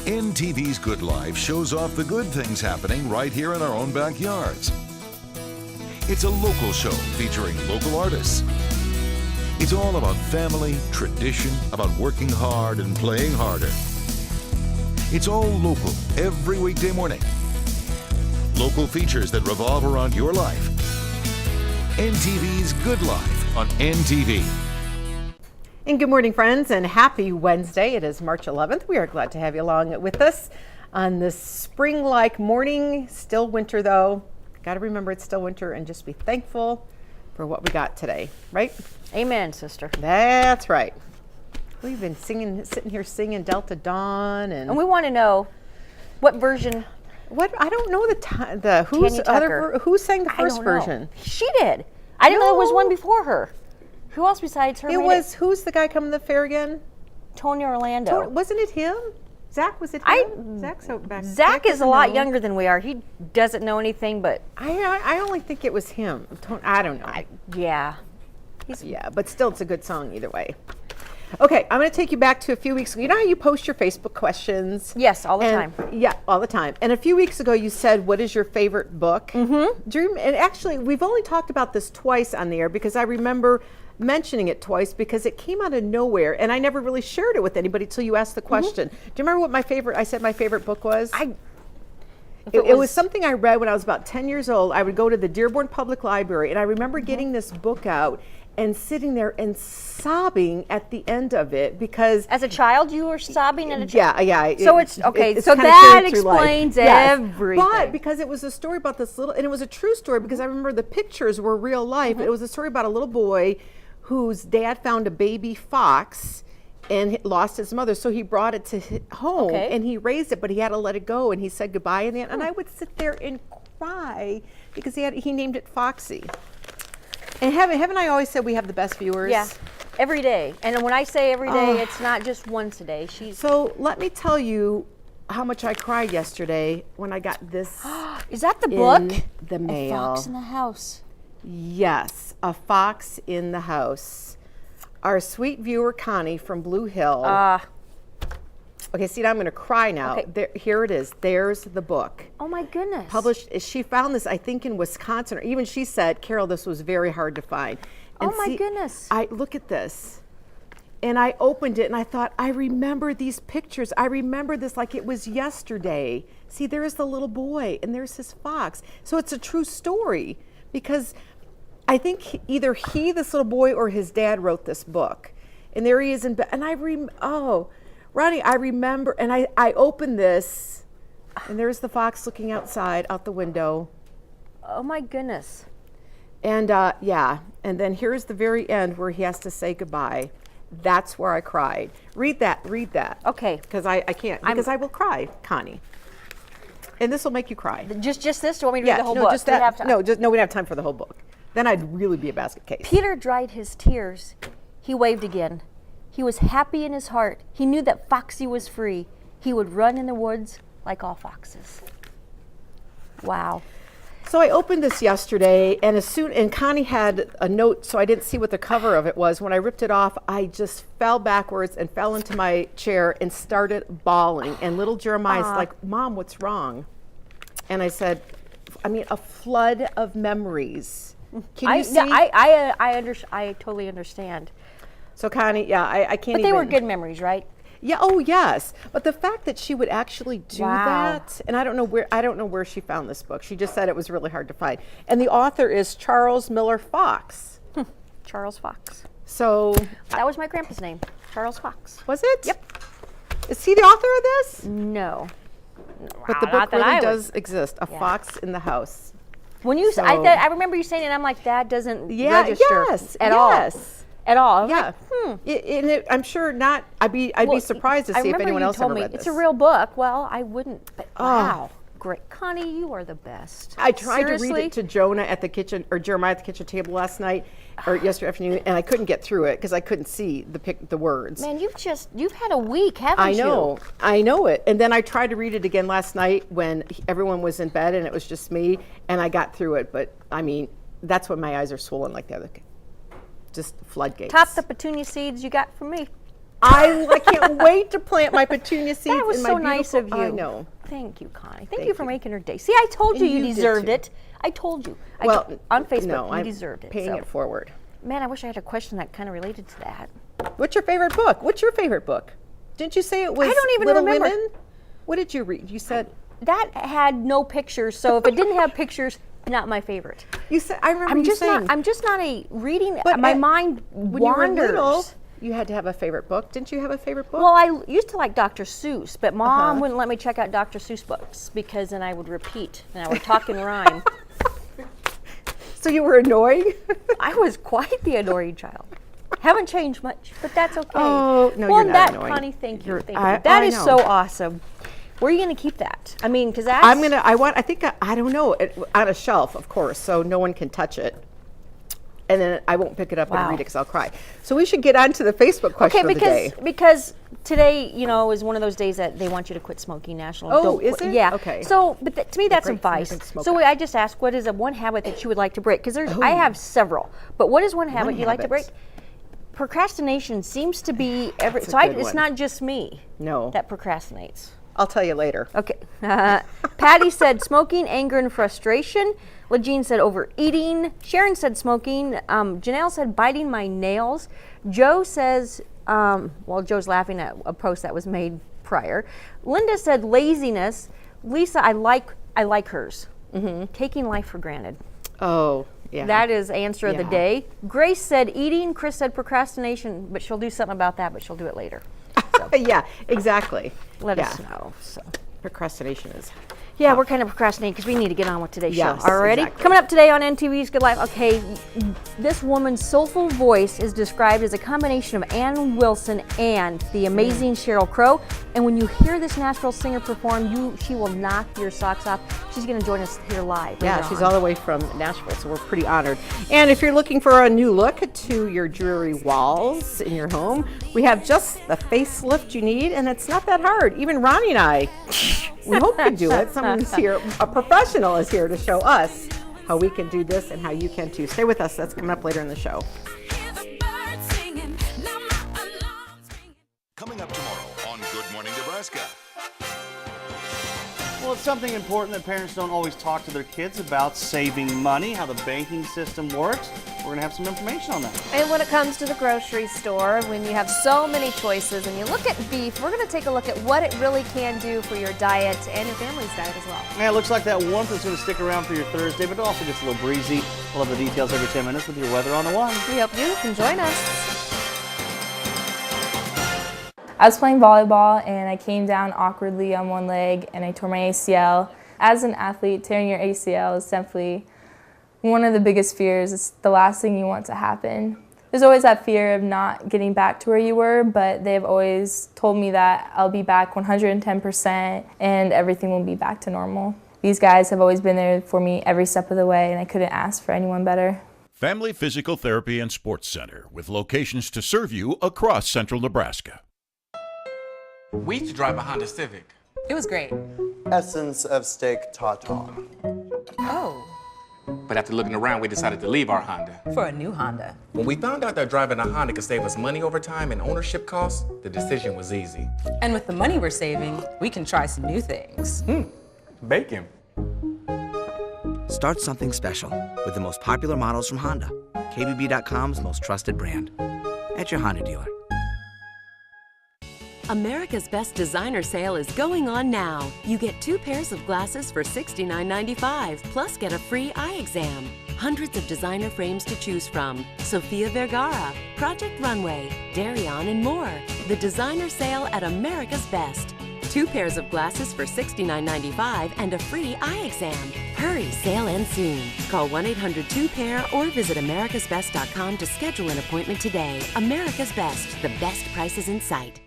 NTV's Good Life shows off the good things happening right here in our own backyards. It's a local show featuring local artists. It's all about family, tradition, about working hard and playing harder. It's all local every weekday morning. Local features that revolve around your life. NTV's Good Life on NTV. And good morning, friends, and happy Wednesday. It is March 11th. We are glad to have you along with us on this spring-like morning. Still winter, though. Got to remember it's still winter and just be thankful for what we got today, right? Amen, sister. That's right. We've been sitting here singing Delta Dawn, and we want to know what version. What I don't know who sang the first version. She did. I didn't know there was one before her. Who else besides her? Who's the guy coming to the fair again? Tony Orlando. Wasn't it him? Zach, was it him? Zach is a lot younger than we are. He doesn't know anything, but I only think it was him. I don't know. Yeah, but still, it's a good song either way. Okay, I'm going to take you back to a few weeks ago. You know how you post your Facebook questions? Yes, all the time. Yeah, all the time. And a few weeks ago, you said, "What is your favorite book?" Mm-hmm. And actually, we've only talked about this twice on the air because I remember mentioning it twice because it came out of nowhere, and I never really shared it with anybody till you asked the question. Mm-hmm. Do you remember what I said my favorite book was? It was something I read when I was about 10 years old. I would go to the Dearborn Public Library, and I remember getting this book out and sitting there and sobbing at the end of it because as a child you were sobbing at a yeah. So it's okay. So that explains everything. But because it was a story about this little, and it was a true story because I remember the pictures were real life. Mm-hmm. It was a story about a little boy whose dad found a baby fox and lost his mother, so he brought it to home and he raised it, but he had to let it go, and he said goodbye in the end. And I would sit there and cry because he named it Foxy. And haven't I always said we have the best viewers? Yeah, every day. And when I say every day, it's not just once a day. So let me tell you how much I cried yesterday when I got this. Is that the book? In the mail. A Fox in the House. Yes, A Fox in the House. Our sweet viewer Connie from Blue Hill. Okay, see, now I'm going to cry now. Okay. Here it is. There's the book. Oh my goodness. Published. She found this, I think, in Wisconsin, or even she said, Carol, this was very hard to find. And my goodness. I look at this, and I opened it, and I thought, I remember these pictures. I remember this like it was yesterday. See, there's the little boy, and there's his fox. So it's a true story, because I think either this little boy, or his dad wrote this book. And there he is in bed. And Ronnie, I remember, and I opened this, and there's the fox looking outside, out the window. Oh my goodness. And and then here's the very end where he has to say goodbye. That's where I cried. Read that. Okay. Because I can't, because I will cry, Connie. And this will make you cry. Just this? Do you want me to read the whole book? Just that. We don't have time for the whole book. Then I'd really be a basket case. Peter dried his tears. He waved again. He was happy in his heart. He knew that Foxy was free. He would run in the woods like all foxes. Wow. So I opened this yesterday, and Connie had a note, so I didn't see what the cover of it was. When I ripped it off, I just fell backwards and fell into my chair and started bawling. And little Jeremiah's like, Mom, what's wrong? And I said, a flood of memories. Can you see? I totally understand. So Connie, I can't. But they were good memories, right? Yeah. Oh yes. But the fact that she would actually do that, and I don't know where she found this book. She just said it was really hard to find. And the author is Charles Miller Fox. Charles Fox. So that was my grandpa's name, Charles Fox. Was it? Yep. Is he the author of this? No. But the book really does exist. A Fox in the House. When you, I remember you saying it. I'm like, that doesn't register at all. At all. Yeah. Like, I'm sure not. I'd be surprised to see if anyone else ever read this. It's a real book. Well, I wouldn't. But wow. Great. Connie, you are the best. I tried to read it to Jonah at the kitchen, or Jeremiah at the kitchen table last night, or yesterday afternoon, and I couldn't get through it because I couldn't see the words. Man, you've had a week, haven't you? I know it. And then I tried to read it again last night when everyone was in bed and it was just me, and I got through it. But that's when my eyes are swollen like the other. Just floodgates. Top the petunia seeds you got from me. I can't wait to plant my petunia seeds. That was in my so nice of you. I know. Thank you, Connie. Thank you for making her day. See, I told you And you you did deserved too. it. I told you. Well, on Facebook, no, you I'm deserved it. paying so. it forward. Man, I wish I had a question that kind of related to that. What's your favorite book? What's your favorite book? Didn't you say it was I don't even Little remember. Women? What did you read? You said That had no pictures, so if it didn't have pictures, not my favorite. you said I remember I'm you just saying. not. I'm just not a reading. But my at- mind when you were wanders. little, you had to have a favorite book. Didn't you have a favorite book? Well, I used to like Dr. Seuss, but Mom wouldn't let me check out Dr. Seuss books because then I would repeat and I would talk and rhyme. So you were annoying? I was quite the annoying child. Haven't changed much, but that's okay. Oh, no, well, you're not that, annoying. Connie, thank you. Thank I- you. That I is know. so awesome. Where are you going to keep that? I mean, because that's... I don't know, on a shelf, of course, so no one can touch it. And then I won't pick it up and Wow. read it because I'll cry. So we should get on to the Facebook question Okay, of the day. because today, is one of those days that they want you to quit smoking national. Oh, Don't is quit- it? Yeah. Okay. So, but to me, that's great, so you advice. can smoke So it. I just asked, what is one habit that you would like to break? Because I have several, but what is one habit you like to break? habit. Procrastination seems to be That's a good it's one. not just me No. that procrastinates. I'll tell you later. Okay. Patty said smoking, anger, and frustration. Legine said overeating. Sharon said smoking. Janelle said biting my nails. Joe says, Joe's laughing at a post that was made prior. Linda said laziness. Lisa, I like hers. Taking life for granted. Oh, yeah. That is answer of the Yeah. day. Grace said eating. Chris said procrastination, but she'll do something about that, but she'll do it later. Yeah, exactly. Let Yeah. us know. So. Procrastination is. Yeah, we're kind of procrastinating because we need to get on with today's Yes, show. Alrighty? exactly. Coming up today on NTV's Good Life. Okay, this woman's soulful voice is described as a combination of Ann Wilson and the amazing Sheryl Crow. And when you hear this Nashville singer perform, she will knock your socks off. She's going to join us here live. Yeah, later she's on. all the way from Nashville, so we're pretty honored. And if you're looking for a new look to your jewelry walls in your home, we have just the facelift you need, and it's not that hard. Even Ronnie and I, we hope can do it. Someone's here, a professional is here to show us how we can do this and how you can too. Stay with us. That's coming up later in the show. Coming up tomorrow on Good Morning Nebraska. Well, it's something important that parents don't always talk to their kids about: saving money, how the banking system works. We're going to have some information on that. And when it comes to the grocery store, when you have so many choices and you look at beef, we're going to take a look at what it really can do for your diet and your family's diet as well. Yeah, it looks like that warmth is going to stick around for your Thursday, but it also gets a little breezy. We'll have the details every 10 minutes with your weather on the one. We hope you can join us. I was playing volleyball and I came down awkwardly on one leg and I tore my ACL. As an athlete, tearing your ACL is definitely one of the biggest fears. It's the last thing you want to happen. There's always that fear of not getting back to where you were, but they've always told me that I'll be back 110% and everything will be back to normal. These guys have always been there for me every step of the way, and I couldn't ask for anyone better. Family Physical Therapy and Sports Center, with locations to serve you across central Nebraska. We used to drive a Honda Civic. It was great. Essence of steak tartare. Oh, But after looking around, we decided to leave our Honda. for a new Honda. When we found out that driving a Honda could save us money over time and ownership costs, the decision was easy. And with the money we're saving, we can try some new things. Bacon. Start something special with the most popular models from Honda, KBB.com's most trusted brand. At your Honda dealer. America's Best Designer Sale is going on now. You get 2 pairs of glasses for $69.95, plus get a free eye exam. Hundreds of designer frames to choose from. Sofia Vergara, Project Runway, Darion, and more. The designer sale at America's Best. 2 pairs of glasses for $69.95 and a free eye exam. Hurry, sale ends soon. Call 1-800-2-PAIR or visit americasbest.com to schedule an appointment today. America's Best, the best prices in sight.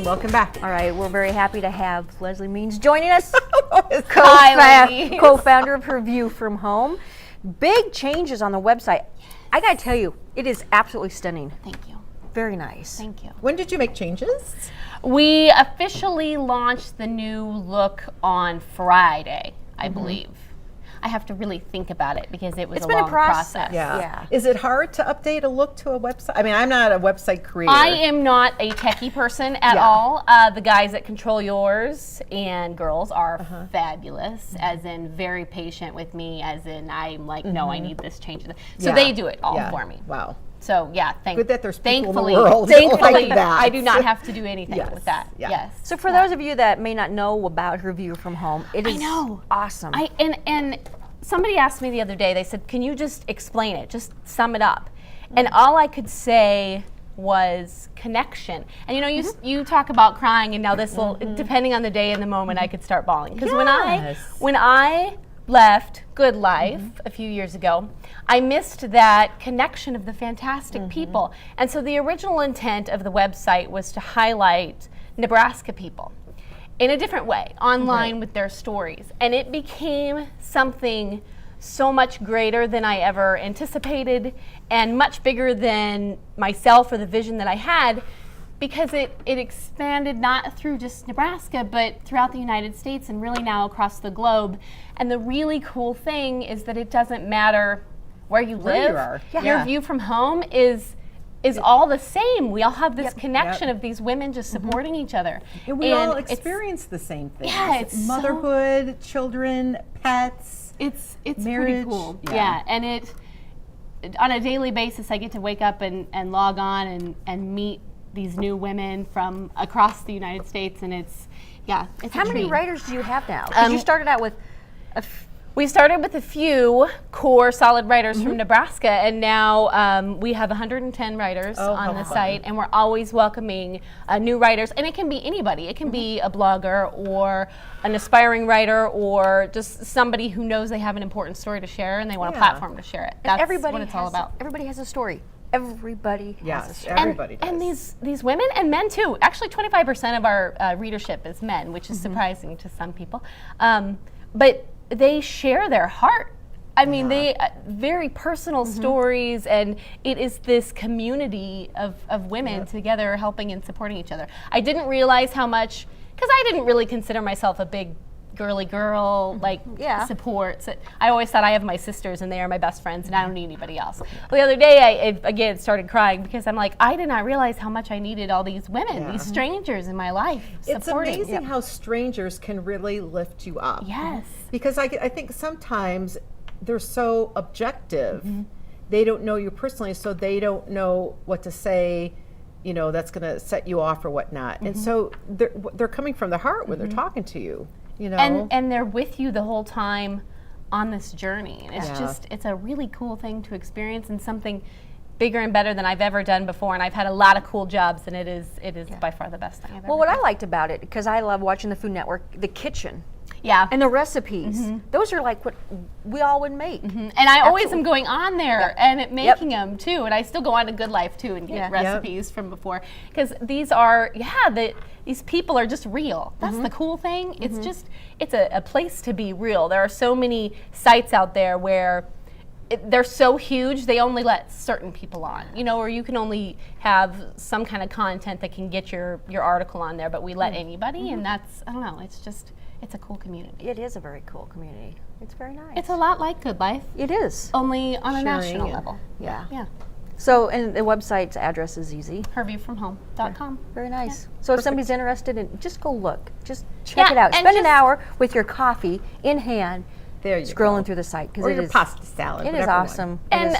Welcome back. All right, we're very happy to have Leslie Means joining us, Hi, co-founder of Her View from Home. Big changes on the website. I got to tell you, it is absolutely stunning. Thank you. Very nice. Thank you. When did you make changes? We officially launched the new look on Friday, I believe. I have to really think about it because it was a long process. Yeah. Is it hard to update a look to a website? I mean, I'm not a website creator. I am not a techie person at all. The guys at Control Yours and girls are fabulous, as in very patient with me, as in I'm like, no, I need this change. So they do it all for me. Wow. So good that there's people thankfully, in the world thankfully like that. I do not have to do anything with that. Yes. So for those of you that may not know about her view from home, it is awesome. And somebody asked me the other day, they said, can you just explain it, just sum it up? And all I could say was connection. And you know, you talk about crying, and now this will, depending on the day and the moment, I could start bawling. Because when I left Good Life a few years ago, I missed that connection of the fantastic people. And so the original intent of the website was to highlight Nebraska people in a different way, online with their stories. And it became something so much greater than I ever anticipated, and much bigger than myself or the vision that I had, because it expanded not through just Nebraska, but throughout the United States and really now across the globe. And the really cool thing is that it doesn't matter where you live. Your view from home is all the same. We all have this connection of these women just supporting each other. And we all experience the same things. Yeah, it's motherhood, children, pets. It's marriage. pretty cool. Yeah, and it on a daily basis I get to wake up and log on and meet these new women from across the United States, and it's How many writers do you have now? Because you started out with we started with a few core solid writers from Nebraska, and now we have 110 writers on the site, and we're always welcoming new writers. And it can be anybody. It can be a blogger or an aspiring writer or just somebody who knows they have an important story to share and they want a platform to share it. That's what it's all about. Everybody has a story. Everybody has a story. Everybody does. And these women and men too. Actually, 25% of our readership is men, which is surprising to some people. But they share their heart. I mean, they very personal stories, and it is this community of women together helping and supporting each other. I didn't realize how much, because I didn't really consider myself a big girly girl, support. So I always thought I have my sisters and they are my best friends and I don't need anybody else. But the other day I again started crying because I'm like, I did not realize how much I needed all these women, these strangers in my life supporting. It's amazing how strangers can really lift you up. Yes. Because I think sometimes they're so objective. They don't know you personally, so they don't know what to say, you know, that's going to set you off or whatnot. And so they're coming from the heart when they're talking to you. You know? And they're with you the whole time on this journey. And it's it's a really cool thing to experience, and something bigger and better than I've ever done before. And I've had a lot of cool jobs, and it is by far the best thing I've ever done. What I liked about it, because I love watching the Food Network, the kitchen. Yeah. And the recipes. Those are like what we all would make. And I always am going on there and making them too. And I still go on to Good Life too and get recipes from before. Because these are, these people are just real. That's the cool thing. It's just, it's a place to be real. There are so many sites out there where they're so huge, they only let certain people on, you know, or you can only have some kind of content that can get your article on there, but we let anybody, and that's, I don't know, it's just, it's a cool community. It is a very cool community. It's very nice. It's a lot like Good Life. It is. Only on a national level. Yeah. So, and the website's address is easy. herviewfromhome.com. Very nice. So if somebody's interested in, just go look. Just check it out. Spend an hour with your coffee in hand, scrolling through the site. Or your pasta salad. It is awesome. And,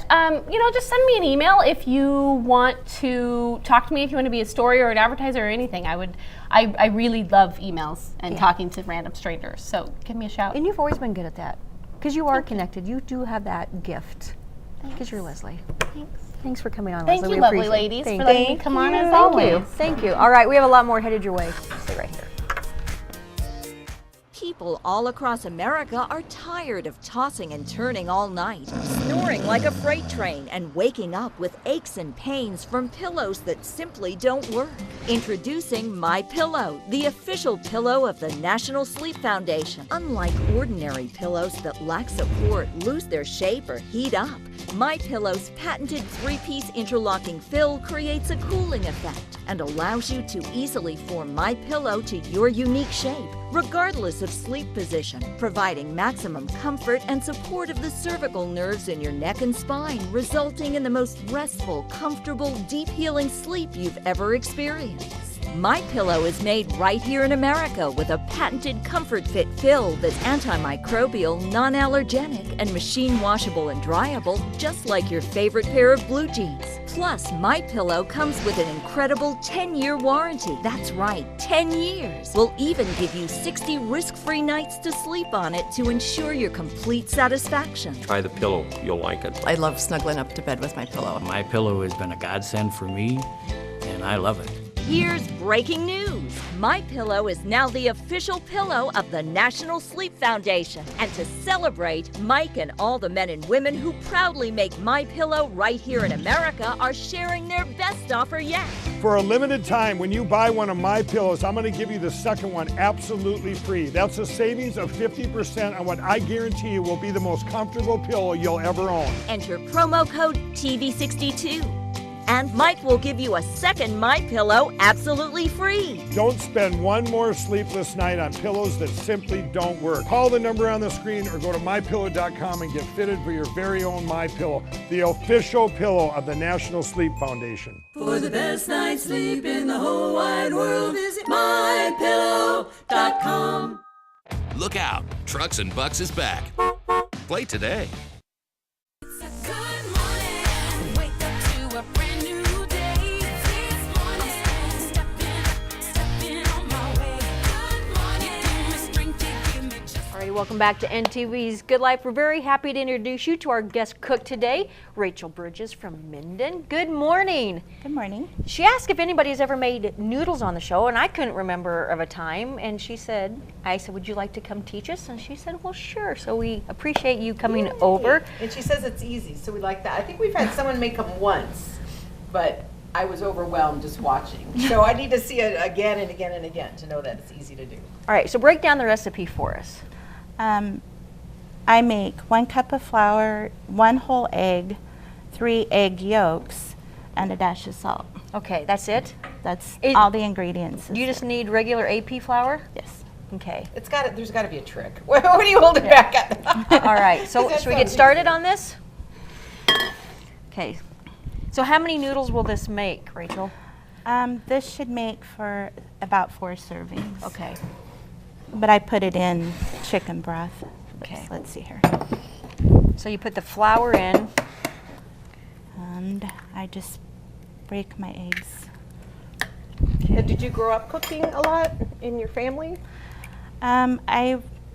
you know, just send me an email if you want to talk to me, if you want to be a story or an advertiser or anything. I really love emails and talking to random strangers. So give me a shout. And you've always been good at that. Because you are connected. You do have that gift. Because you're Leslie. Thanks. Thanks for coming on, Thank Leslie. you, We lovely appreciate ladies, it. for letting me come on as always. Thank you. All right, we have a lot more headed your way. Stay right here. People all across America are tired of tossing and turning all night, snoring like a freight train, and waking up with aches and pains from pillows that simply don't work. Introducing MyPillow, the official pillow of the National Sleep Foundation. Unlike ordinary pillows that lack support, lose their shape, or heat up, MyPillow's patented 3-piece interlocking fill creates a cooling effect. and allows you to easily form MyPillow to your unique shape, regardless of sleep position, providing maximum comfort and support of the cervical nerves in your neck and spine, resulting in the most restful, comfortable, deep healing sleep you've ever experienced. MyPillow is made right here in America with a patented Comfort Fit fill that's antimicrobial, non-allergenic, and machine washable and dryable, just like your favorite pair of blue jeans. Plus, MyPillow comes with an incredible 10-year warranty. That's right, 10 years. We'll even give you 60 risk-free nights to sleep on it to ensure your complete satisfaction. Try the pillow, you'll like it. I love snuggling up to bed with my pillow. My pillow has been a godsend for me, and I love it. Here's breaking news. MyPillow is now the official pillow of the National Sleep Foundation. And to celebrate, Mike and all the men and women who proudly make MyPillow right here in America are sharing their best offer yet. For a limited time, when you buy one of my pillows, I'm going to give you the second one absolutely free. That's a savings of 50% on what I guarantee you will be the most comfortable pillow you'll ever own. Enter promo code TV62. And Mike will give you a second MyPillow absolutely free. Don't spend one more sleepless night on pillows that simply don't work. Call the number on the screen or go to mypillow.com and get fitted for your very own MyPillow, the official pillow of the National Sleep Foundation. For the best night's sleep in the whole wide world, visit mypillow.com. Look out, Trucks and Bucks is back. Play today. Welcome back to NTV's Good Life. We're very happy to introduce you to our guest cook today, Rachel Bridges from Minden. Good morning. Good morning. She asked if anybody has ever made noodles on the show, and I couldn't remember of a time. And I said, would you like to come teach us? And she said, well, sure. So we appreciate you coming over. And she says it's easy, so we like that. I think we've had someone make them once, but I was overwhelmed just watching. So I need to see it again and again and again to know that it's easy to do. All right, so break down the recipe for us. I make 1 cup of flour, 1 whole egg, 3 egg yolks, and a dash of salt. Okay, that's it? That's all the ingredients. You just need regular AP flour? Yes. Okay. There's got to be a trick. What are you holding back at? All right, so should we get started on this? Okay. So how many noodles will this make, Rachel? This should make for about 4 servings. Okay. But I put it in chicken broth. Okay. Let's see here. So you put the flour in. And I just break my eggs. Okay. Did you grow up cooking a lot in your family? I'm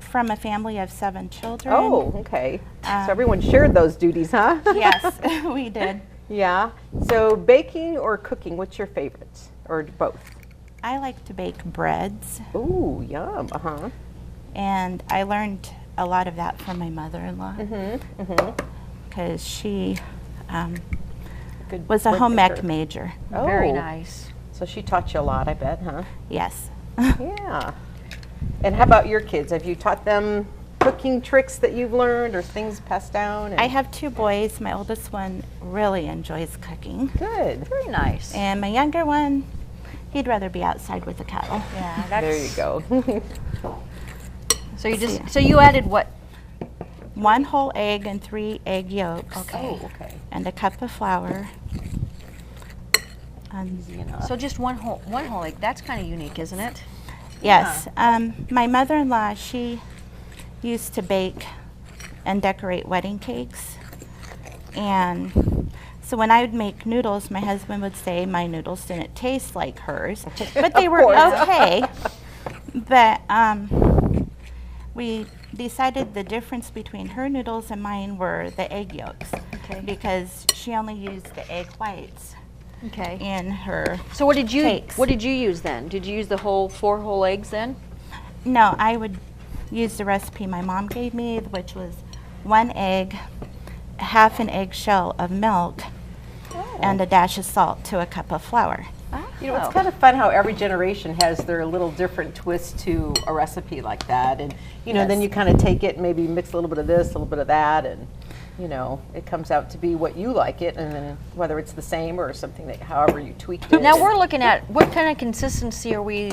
from a family of 7 children. Oh, okay. So everyone shared those duties, huh? Yes, we did. Yeah. So baking or cooking, what's your favorite? Or both? I like to bake breads. Ooh, yum. Uh-huh. And I learned a lot of that from my mother-in-law. Because she was a home ec major. Oh. Very nice. So she taught you a lot, I bet, huh? Yes. Yeah. And how about your kids? Have you taught them cooking tricks that you've learned or things passed down? I have 2 boys. My oldest one really enjoys cooking. Good. Very nice. And my younger one, he'd rather be outside with the cattle. Yeah, that's... There you go. So you added what? 1 whole egg and 3 egg yolks. Okay. Oh, okay. And a cup of flour. So just one whole egg. That's kind of unique, isn't it? Yes. My mother-in-law, she used to bake and decorate wedding cakes. And so when I would make noodles, my husband would say my noodles didn't taste like hers, but they were okay. But we decided the difference between her noodles and mine were the egg yolks, because she only used the egg whites in her So what did you cakes. What did you use then? Did you use the 4 whole eggs then? No, I would use the recipe my mom gave me, which was 1 egg, half an eggshell of milk, and a dash of salt to a cup of flour. You know, it's kind of fun how every generation has their little different twist to a recipe like that. And, you know, then you kind of take it and maybe mix a little bit of this, a little bit of that, and you know, it comes out to be what you like it, and then whether it's the same or something that however you tweaked it. Now we're looking at what kind of consistency are we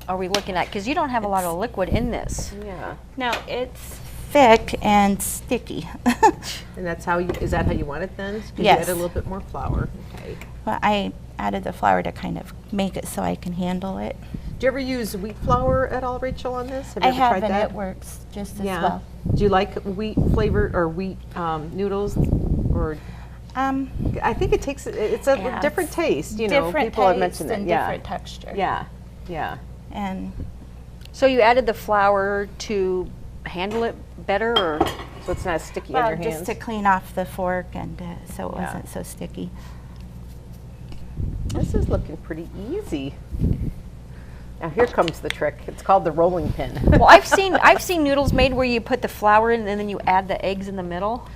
looking at? Because you don't have a lot of liquid in this. Yeah. No, it's thick and sticky. And that's how is that how you want it then? 'Cause Yes. You add a little bit more flour. Okay. Well, I added the flour to kind of make it so I can handle it. Do you ever use wheat flour at all, Rachel, on this? Have you I ever have, tried and that? it works just as Yeah. well. Do you like wheat flavored or wheat noodles, or? I think it takes it's a Yeah, different it's taste. You know, different people have taste mentioned that. and Yeah. different texture. Yeah. Yeah. And So you added the flour to handle it better, or so it's not as sticky well, in your just hands? to clean off the fork and so it Yeah. wasn't so sticky. This is looking pretty easy. Now here comes the trick. It's called the rolling pin. well, I've seen noodles made where you put the flour in and then you add the eggs in the middle.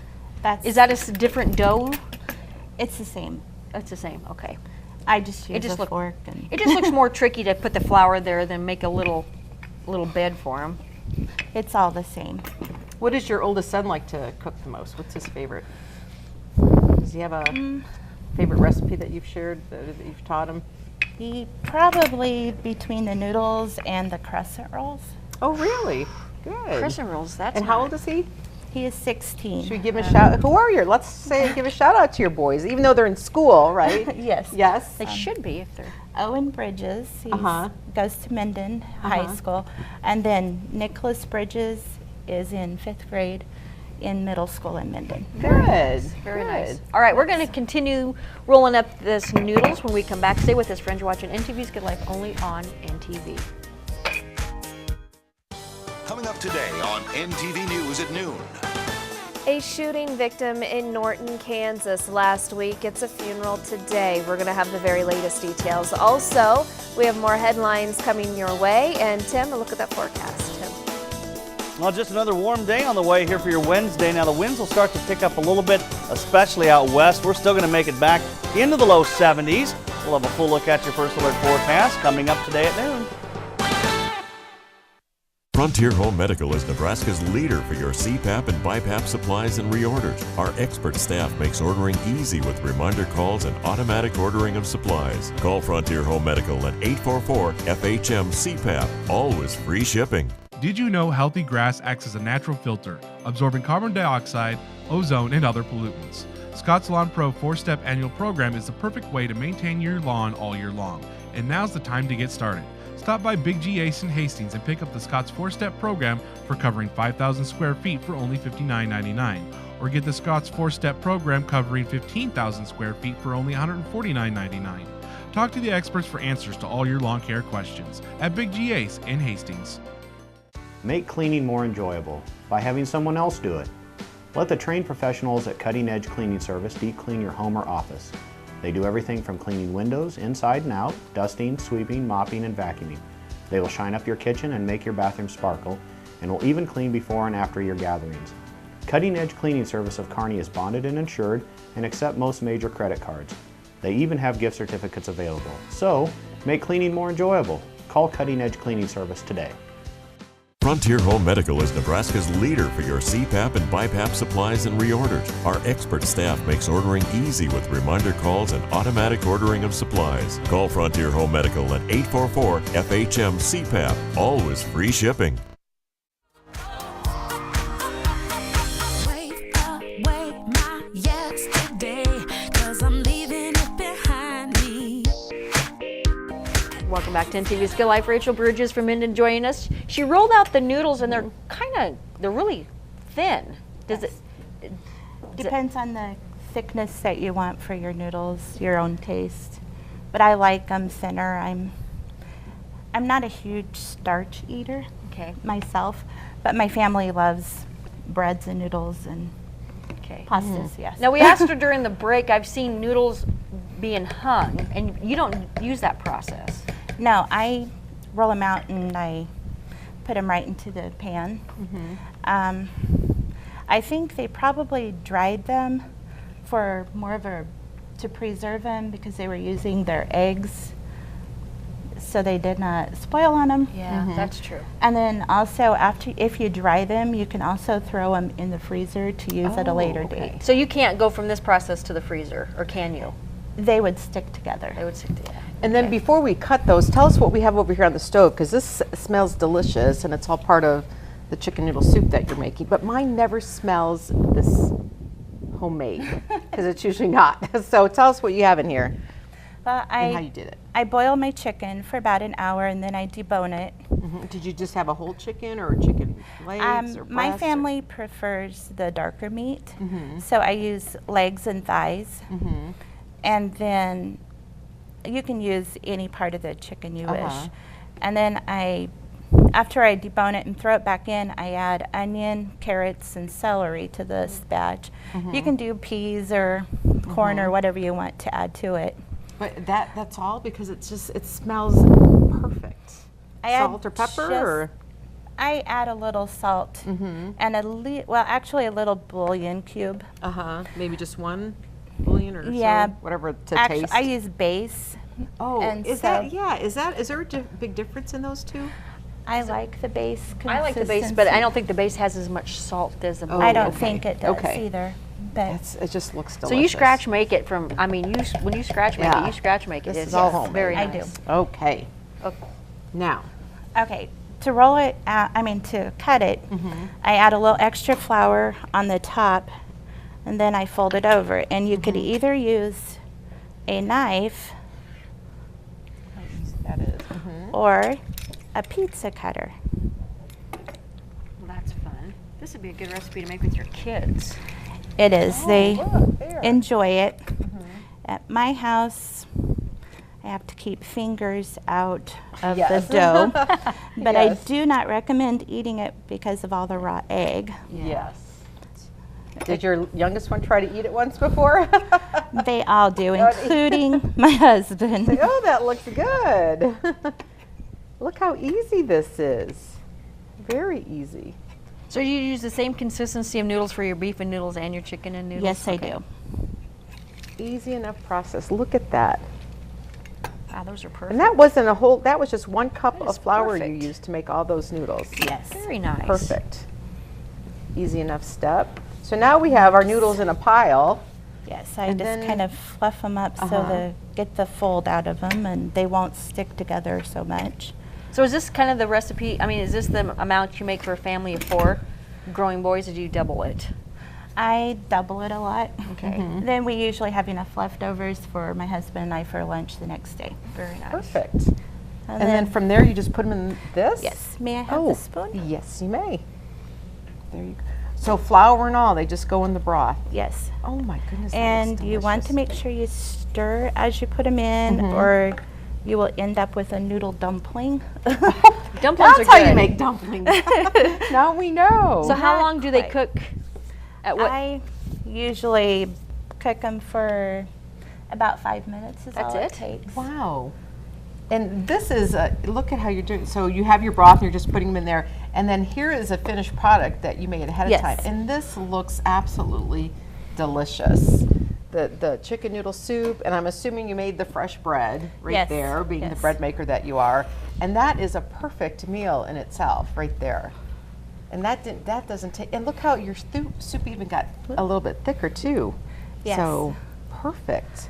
Is that a different dough? It's the same. It's the same. Okay. I just use It just a fork. And It just looks more tricky to put the flour there than make a little bed for them. It's all the same. What does your oldest son like to cook the most? What's his favorite? Does he have a favorite recipe that you've shared, that you've taught him? He probably between the noodles and the crescent rolls. Oh, really? Good. Crescent rolls, that's And how old is he? He is 16. Should we give him a shout? Who are you? Let's say give a shout out to your boys, even though they're in school, right? Yes. Yes. They should be if they're. Owen Bridges, he Uh-huh. goes to Minden High School. And then Nicholas Bridges is in 5th grade in middle school in Minden. Good. Very Good. nice. All right, we're going to continue rolling up this noodles when we come back. Stay with us, friends. You're watching NTV's Good Life only on NTV. Coming up today on NTV News at noon. A shooting victim in Norton, Kansas last week. It's a funeral today. We're going to have the very latest details. Also, we have more headlines coming your way. And Tim, a look at that forecast. Tim. Well, just another warm day on the way here for your Wednesday. Now, the winds will start to pick up a little bit, especially out west. We're still going to make it back into the low 70s. We'll have a full look at your first alert forecast coming up today at noon. Frontier Home Medical is Nebraska's leader for your CPAP and BiPAP supplies and reorders. Our expert staff makes ordering easy with reminder calls and automatic ordering of supplies. Call Frontier Home Medical at 844-FHM-CPAP. Always free shipping. Did you know healthy grass acts as a natural filter, absorbing carbon dioxide, ozone, and other pollutants? Scott's Lawn Pro 4-Step Annual Program is the perfect way to maintain your lawn all year long. And now's the time to get started. Stop by Big G Ace in Hastings and pick up the Scott's 4-Step Program for covering 5,000 square feet for only $59.99. Or get the Scott's 4-Step Program covering 15,000 square feet for only $149.99. Talk to the experts for answers to all your lawn care questions at Big G Ace in Hastings. Make cleaning more enjoyable by having someone else do it. Let the trained professionals at Cutting Edge Cleaning Service deep clean your home or office. They do everything from cleaning windows inside and out, dusting, sweeping, mopping, and vacuuming. They will shine up your kitchen and make your bathroom sparkle, and will even clean before and after your gatherings. Cutting Edge Cleaning Service of Kearney is bonded and insured and accept most major credit cards. They even have gift certificates available. So, make cleaning more enjoyable. Call Cutting Edge Cleaning Service today. Frontier Home Medical is Nebraska's leader for your CPAP and BiPAP supplies and reorders. Our expert staff makes ordering easy with reminder calls and automatic ordering of supplies. Call Frontier Home Medical at 844-FHM-CPAP. Always free shipping. Welcome back to NTV's Good Life. Rachel Bridges from Minden joining us. She rolled out the noodles and they're really thin. Does it? Depends on the thickness that you want for your noodles, your own taste. But I like them thinner. I'm not a huge starch eater myself, but my family loves breads and noodles and pastas, yes. Now we asked her during the break, I've seen noodles being hung, and you don't use that process. No, I roll them out and I put them right into the pan. I think they probably dried them for more of to preserve them because they were using their eggs. so they did not spoil on them. Yeah, that's true. And then also, if you dry them, you can also throw them in the freezer to use at a later date. So you can't go from this process to the freezer, or can you? They would stick together. They would stick together. And then before we cut those, tell us what we have over here on the stove, because this smells delicious, and it's all part of the chicken noodle soup that you're making. But mine never smells this homemade, because it's usually not. So tell us what you have in here Well, and how you did it. I boil my chicken for about an hour, and then I debone it. Did you just have a whole chicken or chicken legs or My breast family prefers the darker meat, so I use legs and thighs. And then you can use any part of the chicken you wish. And then after I debone it and throw it back in, I add onion, carrots, and celery to this batch. You can do peas or corn or whatever you want to add to it. But that's all, because it smells perfect. Salt or pepper? Or? I add a little salt and actually a little bouillon cube. Maybe just one bouillon or whatever to taste. I use base. Oh, and is there a big difference in those two? I like the base consistency. I like the base, but I don't think the base has as much salt as the I don't think it does either. But it just looks delicious. So you scratch make it from, when you scratch make it, you scratch make it. This is all homemade. Very nice. I do. Okay. Now. Okay, to roll it out, to cut it, I add a little extra flour on the top, and then I fold it over. And you could either use a knife or a pizza cutter. Well, that's fun. This would be a good recipe to make with your kids. It is. They enjoy it. At my house, I have to keep fingers out of the dough, but I do not recommend eating it because of all the raw egg. Yes. Did your youngest one try to eat it once before? They all do, including my husband. Oh, that looks good. Look how easy this is. Very easy. So you use the same consistency of noodles for your beef and noodles and your chicken and noodles? Yes, I do. Easy enough process. Look at that. Wow, those are perfect. And that wasn't that was just 1 cup of flour you used to make all those noodles. Yes. Very nice. Perfect. Easy enough step. So now we have our noodles in a pile. Yes, I just kind of fluff them up so to get the fold out of them, and they won't stick together so much. So is this kind of the recipe, is this the amount you make for a family of 4 growing boys, or do you double it? I double it a lot. Okay. Then we usually have enough leftovers for my husband and I for lunch the next day. Very nice. Perfect. And then from there you just put them in this? Yes. May I have the spoon? Yes, you may. There you go. So flour and all, they just go in the broth? Yes. Oh my goodness, and you want to make sure you stir as you put them in, or you will end up with a noodle dumpling. Dumplings are good. That's how you make dumplings. Now we know. So how long do they cook? I usually cook them for about 5 minutes. That's all it takes. Wow. And this is, look at how you're doing. So you have your broth and you're just putting them in there. And then here is a finished product that you made ahead of time. And this looks absolutely delicious. The chicken noodle soup, and I'm assuming you made the fresh bread there, being the bread maker that you are. And that is a perfect meal in itself right there. And that doesn't take, and look how your soup even got a little bit thicker too. Yes. So perfect.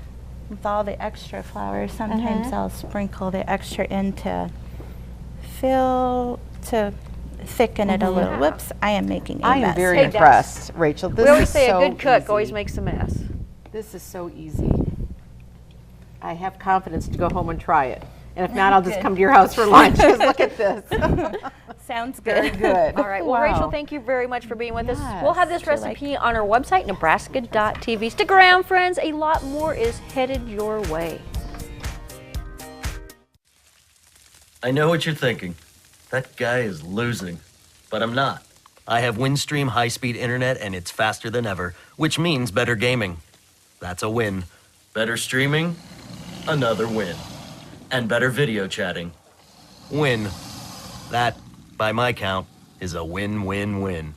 With all the extra flour, sometimes I'll sprinkle the extra in to thicken it a little. Whoops, I am making a mess. I am very impressed, Rachel. This we always is say so a good cook easy. always makes a mess. This is so easy. I have confidence to go home and try it. And if not, I'll just come to your house for lunch, because look at this. Sounds good. Very good. All right. Well, Rachel, thank you very much for being with us. We'll have this recipe on our website, nebraska.tv. Stick around, friends. A lot more is headed your way. I know what you're thinking. That guy is losing. But I'm not. I have Windstream high-speed internet, and it's faster than ever, which means better gaming. That's a win. Better streaming? Another win. And better video chatting. Win. That, by my count, is a win-win-win.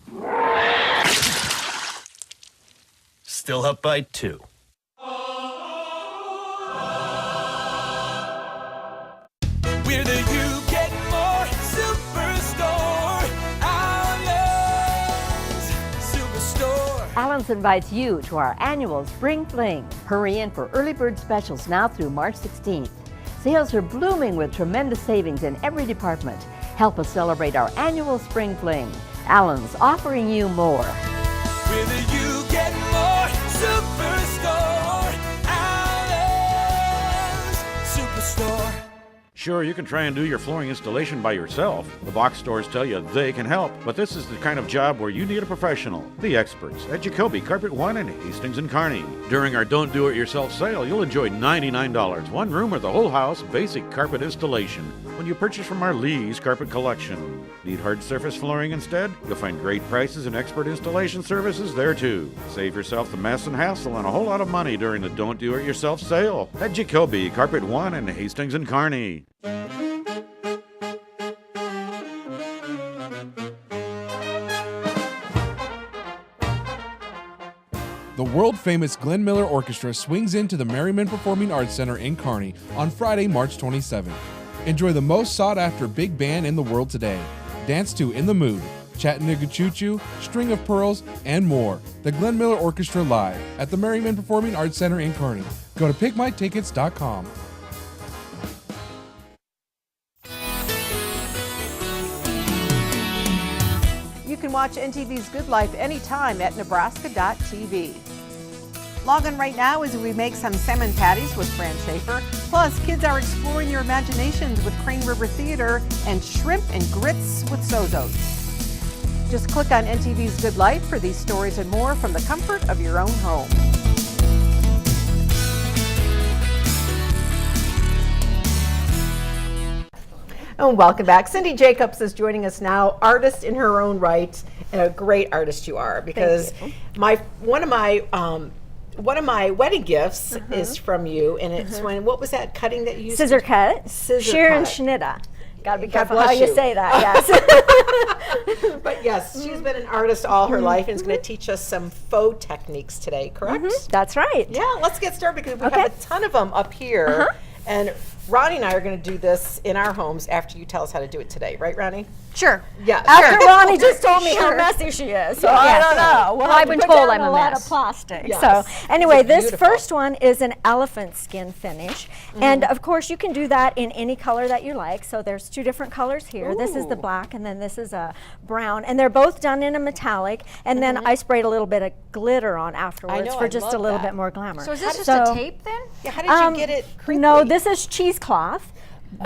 Still up by 2. We're Allen's invites you to our annual Spring Fling. Hurry in for early bird specials now through March 16th. Sales are blooming with tremendous savings in every department. Help us celebrate our annual Spring Fling. Allen's offering you more. Whether you get more, Superstore, Allen's Superstore. Sure, you can try and do your flooring installation by yourself. The box stores tell you they can help, but this is the kind of job where you need a professional. The experts at Jacoby Carpet One in Hastings and Kearney. During our Don't Do It Yourself sale, you'll enjoy $99, one room or the whole house, basic carpet installation when you purchase from our Lee's Carpet Collection. Need hard surface flooring instead? You'll find great prices and expert installation services there too. Save yourself the mess and hassle and a whole lot of money during the Don't Do It Yourself sale at Jacoby Carpet One in Hastings and Kearney. The world-famous Glenn Miller Orchestra swings into the Merriman Performing Arts Center in Kearney on Friday, March 27th. Enjoy the most sought-after big band in the world today. Dance to In the Mood, Chattanooga Choo Choo, String of Pearls, and more. The Glenn Miller Orchestra live at the Merriman Performing Arts Center in Kearney. Go to pickmytickets.com. You can watch NTV's Good Life anytime at nebraska.tv. Log on right now as we make some salmon patties with Fran Schaefer. Plus, kids are exploring your imaginations with Crane River Theater and shrimp and grits with Sozos. Just click on NTV's Good Life for these stories and more from the comfort of your own home. And welcome back. Cindy Jacobs is joining us now, artist in her own right, and a great artist you are. Because one of my wedding gifts is from you, and it's what was that cutting that you used? Scissor cut. Shearin' Schnitta. Gotta be God careful bless how you say that, yes. But yes, she's been an artist all her life and is going to teach us some faux techniques today, correct? That's right. Yeah, let's get started because we have a ton of them up here. And Ronnie and I are going to do this in our homes after you tell us how to do it today, right, Ronnie? Sure. Yeah. After Ronnie just told me how messy she is, so I don't know. Well, I've been told I'm a lot mess. of plastic. Yes. So anyway, this beautiful. first one is an elephant skin finish, and of course you can do that in any color that you like. So there's two different colors here. This is the black, and then this is a brown, and they're both done in a metallic. And then I sprayed a little bit of glitter on afterwards for just a little bit more glamour. So is this just a tape then? Yeah, how did you get it crinkly? No, this is cheesecloth.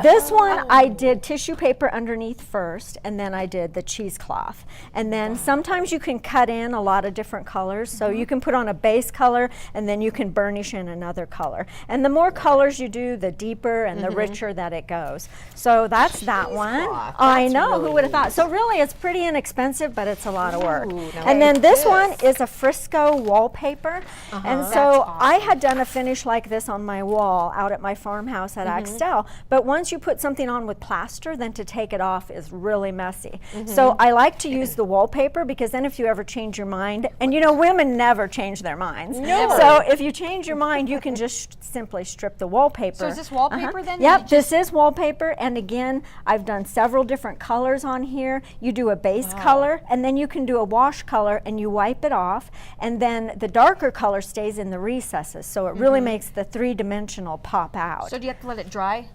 This one I did tissue paper underneath first, and then I did the cheesecloth. And then sometimes you can cut in a lot of different colors, so you can put on a base color and then you can burnish in another color. And the more colors you do, the deeper and the richer that it goes. So that's that one. I know, who would have thought? So really it's pretty inexpensive, but it's a lot of work. And then this one is a Frisco wallpaper. And so I had done a finish like this on my wall out at my farmhouse at Axtell, but once you put something on with plaster, then to take it off is really messy. So I like to use the wallpaper because then if you ever change your mind, and you know women never change their minds. Never. So if you change your mind, you can just simply strip the wallpaper. So is this wallpaper then? Yep, this is wallpaper, and again, I've done several different colors on here. You do a base color, and then you can do a wash color, and you wipe it off, and then the darker color stays in the recesses, so it really makes the three-dimensional pop out. So do you have to let it dry?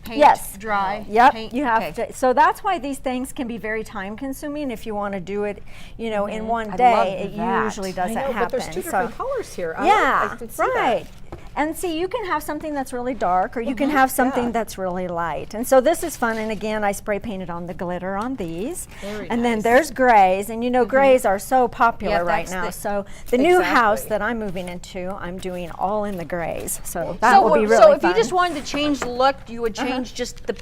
Paint, yes. Dry. Yep. Paint. You have to. So that's why these things can be very time consuming if you want to do it, you know, in one day. It usually doesn't happen. But there's two different colors here. Yeah. I can see right. that. And see, you can have something that's really dark, or you can have something that's really light. And so this is fun. And again, I spray painted on the glitter on these. And then there's grays, and you know, grays are so popular right now. So the new house that I'm moving into, I'm doing all in the grays. So that will be really fun. So if fun. you just wanted to change the look, you would change just the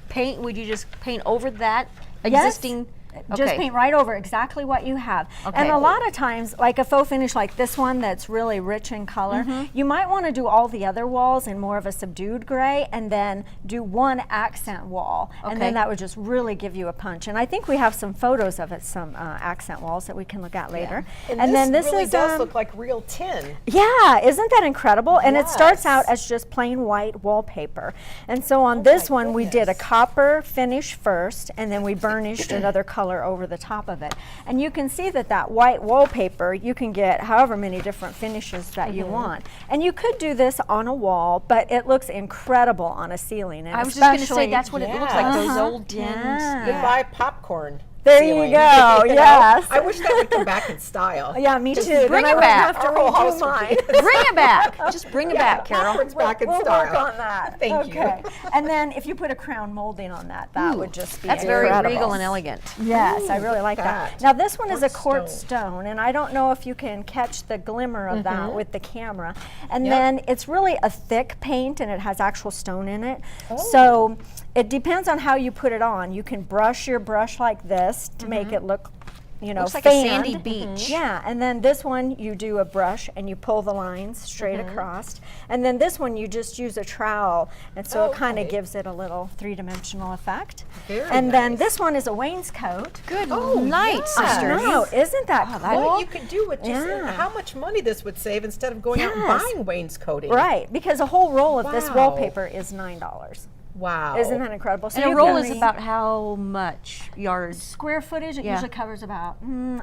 paint. Would you just paint over that existing? Just paint right over exactly what you have. And a lot of times, like a faux finish like this one that's really rich in color, you might want to do all the other walls in more of a subdued gray and then do one accent wall. And then that would just really give you a punch. And I think we have some photos of it, some accent walls that we can look at later. And then this really does look like real tin. Yeah, isn't that incredible? And it starts out as just plain white wallpaper. And so on this one, we did a copper finish first, and then we burnished another color color over the top of it. And you can see that that white wallpaper, you can get however many different finishes that you want. And you could do this on a wall, but it looks incredible on a ceiling. And I was just going to say that's what it looks like, those Uh-huh. old tins. Yeah. Goodbye popcorn. There ceiling. you go, know? yes. I wish that would come back in style. Yeah, me Just too. bring Then it I back. wouldn't have to Our whole redo house would mine. be- Bring it back. Just bring it back, Carol. Popcorn's back in We'll style. work on that. Thank you. Okay. And then if you put a crown molding on that, that would just be That's very incredible. regal and elegant. Yes, I Ooh, really like that. that. Now this one is a Quartz quartz stone, and I don't know if you can catch the glimmer of that with the camera. And Yep. then it's really a thick paint, and it has actual stone in it. Oh. So it depends on how you put it on. You can brush your brush like this to make it look, you know, Looks like a fanned. sandy beach. Yeah, and then this one you do a brush and you pull the lines straight across. And then this one you just use a trowel, and so it kind of Okay. gives it a little three-dimensional effect. Very and then nice. this one is a wainscot. Good Oh, night, yes. sisters. I know, isn't that cool? What you could do with just Yeah. how much money this would save instead of going out and Yes. buying wainscoting. Right, because a whole roll of this Wow. wallpaper is $9. Wow. Isn't that incredible? So And a you roll can is about how much yards? square footage. It Yeah. usually covers about,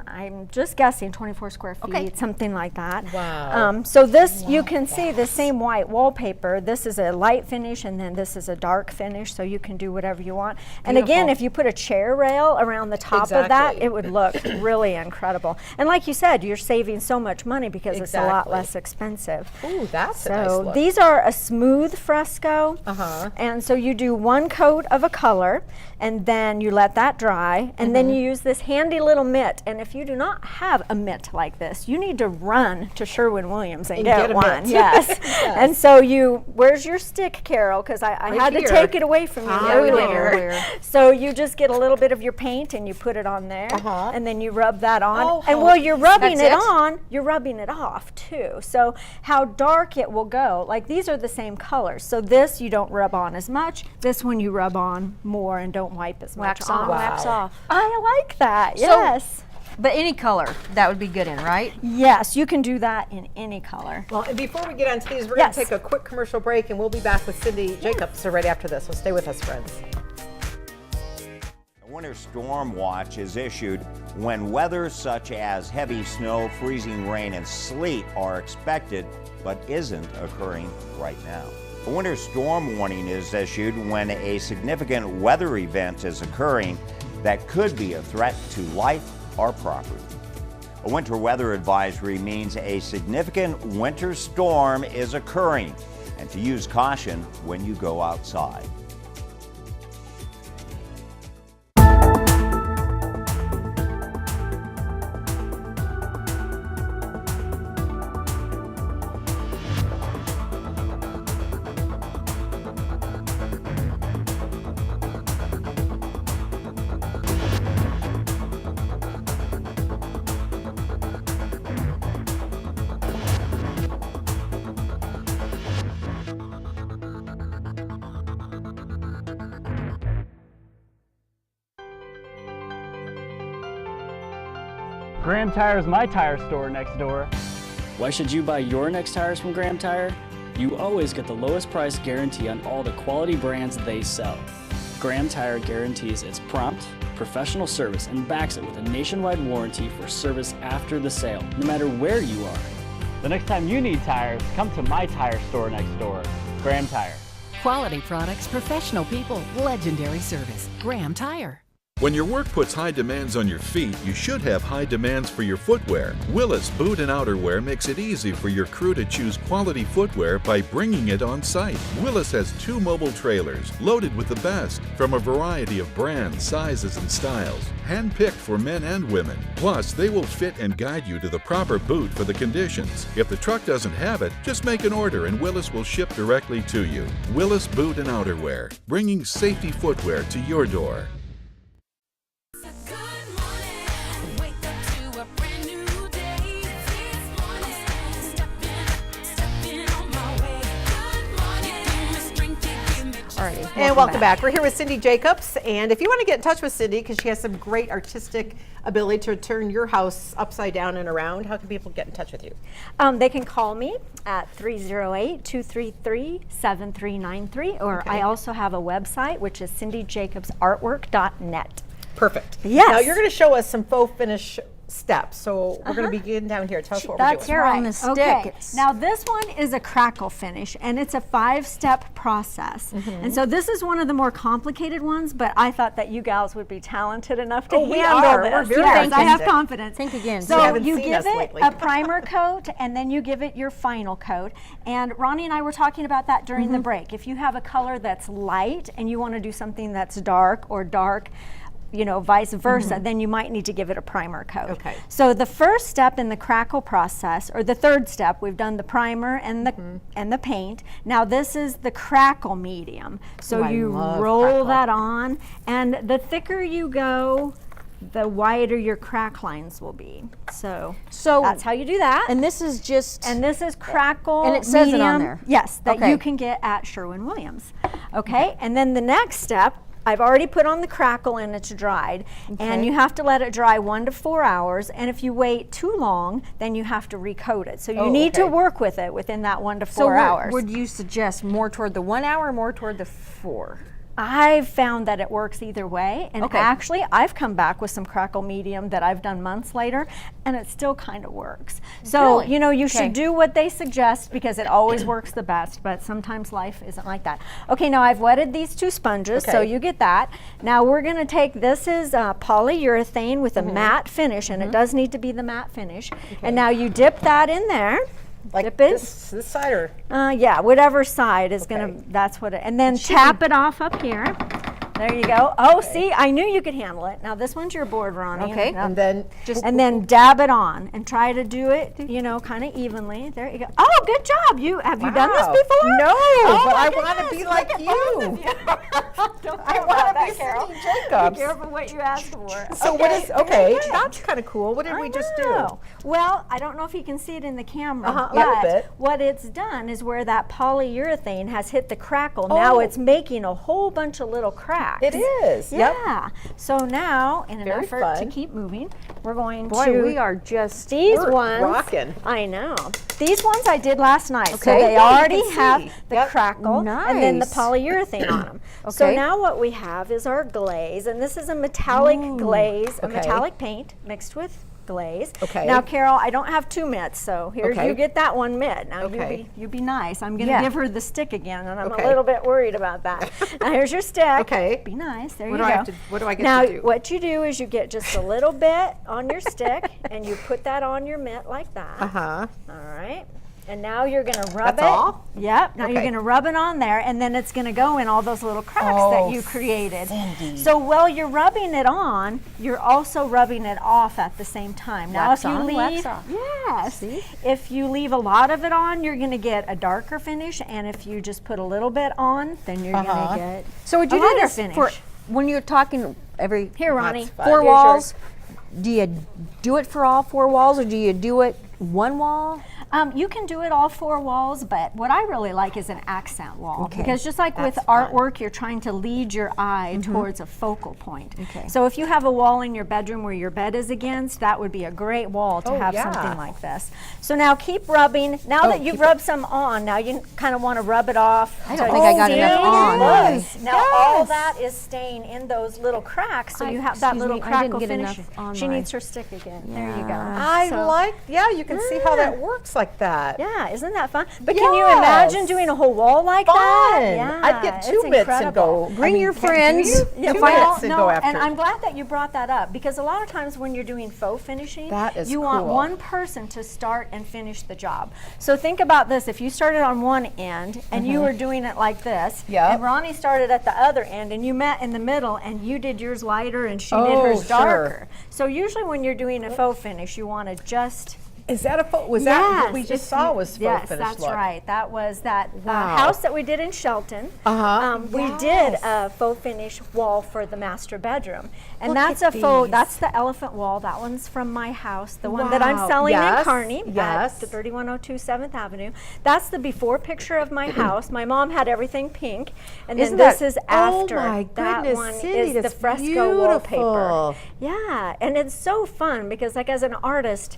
I'm just guessing, 24 square feet, Okay. something like that. Wow. So this, you can see the same white wallpaper. This is a light finish, and then this is a dark finish, so you can do whatever you want. And again, Beautiful. if you put a chair rail around the top of that, Exactly. it would look really incredible. And like you said, you're saving so much money because it's a lot Exactly. less expensive. Ooh, that's a nice So look. these are a smooth fresco. And so you do one coat of a color, and then you let that dry, and then you use this handy little mitt. And if you do not have a mitt like this, you need to run to Sherwin-Williams and get get a one. mitt. Yes. And so you, where's your stick, Carol? Because I Right had here. to take it away from you I know. earlier. So you just get a little bit of your paint and you put it on there, and then you rub that on. Oh, and how while you're rubbing That's it it? on, you're rubbing it off too. So how dark it will go. Like these are the same colors. So this you don't rub on as much. This one you rub on more and don't wipe as Wax much on, wax off. I like that. So- Yes. But any color, that would be good in, right? Yes, you can do that in any color. Well, and before we get onto these, we're Yes. going to take a quick commercial break, and we'll be back with Cindy Jacobs right after this. So stay with us, friends. A winter storm watch is issued when weather such as heavy snow, freezing rain, and sleet are expected but isn't occurring right now. A winter storm warning is issued when a significant weather event is occurring that could be a threat to life or property. A winter weather advisory means a significant winter storm is occurring and to use caution when you go outside. Graham Tire is my tire store next door. Why should you buy your next tires from Graham Tire? You always get the lowest price guarantee on all the quality brands they sell. Graham Tire guarantees its prompt, professional service and backs it with a nationwide warranty for service after the sale, no matter where you are. The next time you need tires, come to my tire store next door, Graham Tire. Quality products, professional people, legendary service. Graham Tire. When your work puts high demands on your feet, you should have high demands for your footwear. Willis Boot and Outerwear makes it easy for your crew to choose quality footwear by bringing it on site. Willis has 2 mobile trailers loaded with the best from a variety of brands, sizes, and styles, hand-picked for men and women. Plus, they will fit and guide you to the proper boot for the conditions. If the truck doesn't have it, just make an order and Willis will ship directly to you. Willis Boot and Outerwear, bringing safety footwear to your door. Alrighty, and welcome back. We're here with Cindy Jacobs, and if you want to get in touch with Cindy, because she has some great artistic ability to turn your house upside down and around, how can people get in touch with you? They can call me at 308-233-7393, or Okay. I also have a website, which is cindyjacobsartwork.net. Perfect. Yes. Now you're going to show us some faux finish steps. So we're going to begin down here. Tell us what we're doing. That's Here right. on the stick, Okay. it's- Now this one is a crackle finish, and it's a 5-step process. And so this is one of the more complicated ones, but I thought that you gals would be talented enough to we handle are. this. We're very Yes, I have artistic. confidence. Think again. You So haven't you seen give us it lately. a primer coat, and then you give it your final coat. And Ronnie and I were talking about that during the break. If you have a color that's light and you want to do something that's dark, or dark, you know, vice versa, then you might need to give it a primer coat. Okay. So the first step in the crackle process, or the third step, we've done the primer and the paint. Now this is the crackle medium. So Oh, I you love roll crackle. that on, and the thicker you go, the wider your crack lines will be. So that's how you do that. And this is just... And this is crackle And it says it on medium, there. Yes, that Okay. you can get at Sherwin-Williams. Okay, and then the next step, I've already put on the crackle and it's dried, and you have to let it dry 1 to 4 hours, and if you wait too long, then you have to recoat it. So you need to work with it within that 1 to 4 hours. would you suggest more toward the 1 hour or more toward the 4? I've found that it works either way, and Okay. actually I've come back with some crackle medium that I've done months later, and it still kind of works. So, Really? you know, you Okay. should do what they suggest because it always works the best, but sometimes life isn't like that. Okay, now I've wetted these 2 sponges, so Okay. you get that. Now we're gonna take, this is polyurethane with a matte finish, and it does need to be the matte finish. And now you dip that in there. Like dip it. this side or? Yeah, whatever side is gonna, that's what it, and then tap it off up here. There you go. Oh, see, I knew you could handle it. Now this one's your board, Ronnie. Okay. Now, And then and then dab it on and try to do it, you know, kind of evenly. There you go. Oh, good job. Have you done this Wow. before? No, Oh, but my I want to goodness, be look like at you. both of you. Don't I care want about to that, be Carol. Cindy Be Jacobs. careful what you ask for. So what is, very okay, good. that's kind of cool. What did we just do? know. Well, I don't know if you can see it in the camera, A little but bit. what it's done is where that polyurethane has hit the crackle, now it's making a whole bunch of little cracks. It is, yep. Yeah. So now, in an Very effort to fun. keep moving, we're going Boy, to... we are just... These We're ones... rocking. I know. These ones I did last night. So Okay. they Yeah, you already can have see. the Yep. crackle and then the Nice. polyurethane on them. So Okay. now what we have is our glaze, and this is a metallic glaze, a Okay. metallic paint mixed with glaze. Okay. Now, Carol, I don't have 2 mitts, so here's Okay. you get that 1 mitt. Now Okay. you be nice. I'm going to Yeah. give her the stick again, and I'm Okay. a little bit worried about that. Now here's your stick. Okay. Be nice. There What you do go. I have to- what do I get now, to do? what you do is you get just a little bit on your stick, and you put that on your mitt like that. Uh-huh. All right. And now you're going to rub That's it. all? Yep. Now you're Okay. going to rub it on there, and then it's going to go in all those little cracks Oh, that you created. Cindy. So while you're rubbing it on, you're also rubbing it off at the same time. Now, Wax if you on, leave, wax off. yes, if you leave a lot of it on, you're going to get a darker finish, and if you just put a little bit on, then you're going to get So would you a do lighter this finish. for when you're talking every Here, Ronnie. That's fun. 4 Here's walls? Do you do it for all 4 walls, or do you do it 1 wall? You can do it all 4 walls, but what I really like is an accent wall. Okay. Because just like with That's fun. artwork, you're trying to lead your eye towards a focal point. Okay. So if you have a wall in your bedroom where your bed is against, that would be a great wall to Oh, have yeah. something like this. So now keep rubbing. Now that you've rubbed some on, now you kind of want to rub it off. I don't think I got enough on. Yes. Now all that is staying in those little cracks, so you have that excuse little me, I crackle didn't get finish. enough on She mine. needs her stick again. There you go. I So- like, yeah, you can see how that works like that. Yeah, isn't that fun? But can you Yes. imagine doing a whole wall like Fun. that? Yeah, I'd get 2 it's mitts and incredible. go. Bring your can- do friends. you? Yeah, 2 well, mitts and no, go after. and I'm glad that you brought that up because a lot of times when you're doing faux finishing, That is you want cool. one person to start and finish the job. So think about this: if you started on one end and you were doing it like this, Yep. and Ronnie started at the other end, and you met in the middle, and you did yours lighter and she did Oh, hers sure. darker. So usually when you're doing a faux finish, you want to just Is that a faux? Was that what Yes, we just if saw? you- Was faux yes, finish that's look? right. That was that Wow. house that we did in Shelton. We did a faux finish wall for the master bedroom, and Look that's at a faux. these. That's the elephant wall. That one's from my house. The one that I'm Wow. selling in Yes, Kearney yes. at the 3102 7th Avenue. That's the before picture of my house. My mom had everything pink, and then Isn't this that- is after. Oh my that goodness, one Cindy, is the that's fresco beautiful. wallpaper. Yeah, and it's so fun because like as an artist,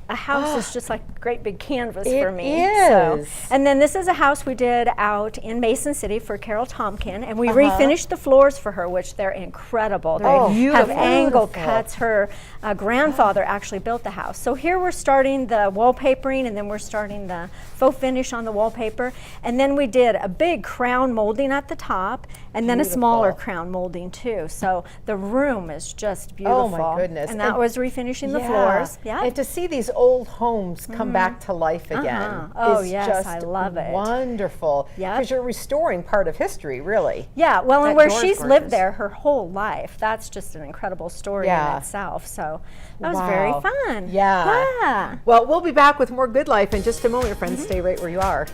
a house is just like a great big canvas It for me. is. And then this is a house we did out in Mason City for Carol Tompkin, and we refinished the floors for her, which they're incredible. They have angle cuts. Her grandfather actually built the house. So here we're starting the wallpapering, and then we're starting the faux finish on the wallpaper. And then we did a big crown molding at the top, and then a smaller crown molding too. So the room is just beautiful. Oh my goodness. And that was refinishing the floors. Yeah. And to see these old homes come back to life again Oh is yes, just I love it. wonderful. Because you're restoring part of history, really. Yeah, well, and That where door's she's gorgeous. lived there her whole life, that's just an incredible story Yeah. in itself. So that was very Wow. fun. Yeah. Well, we'll be back with more Good Life in just a moment, friends. Stay right where you are.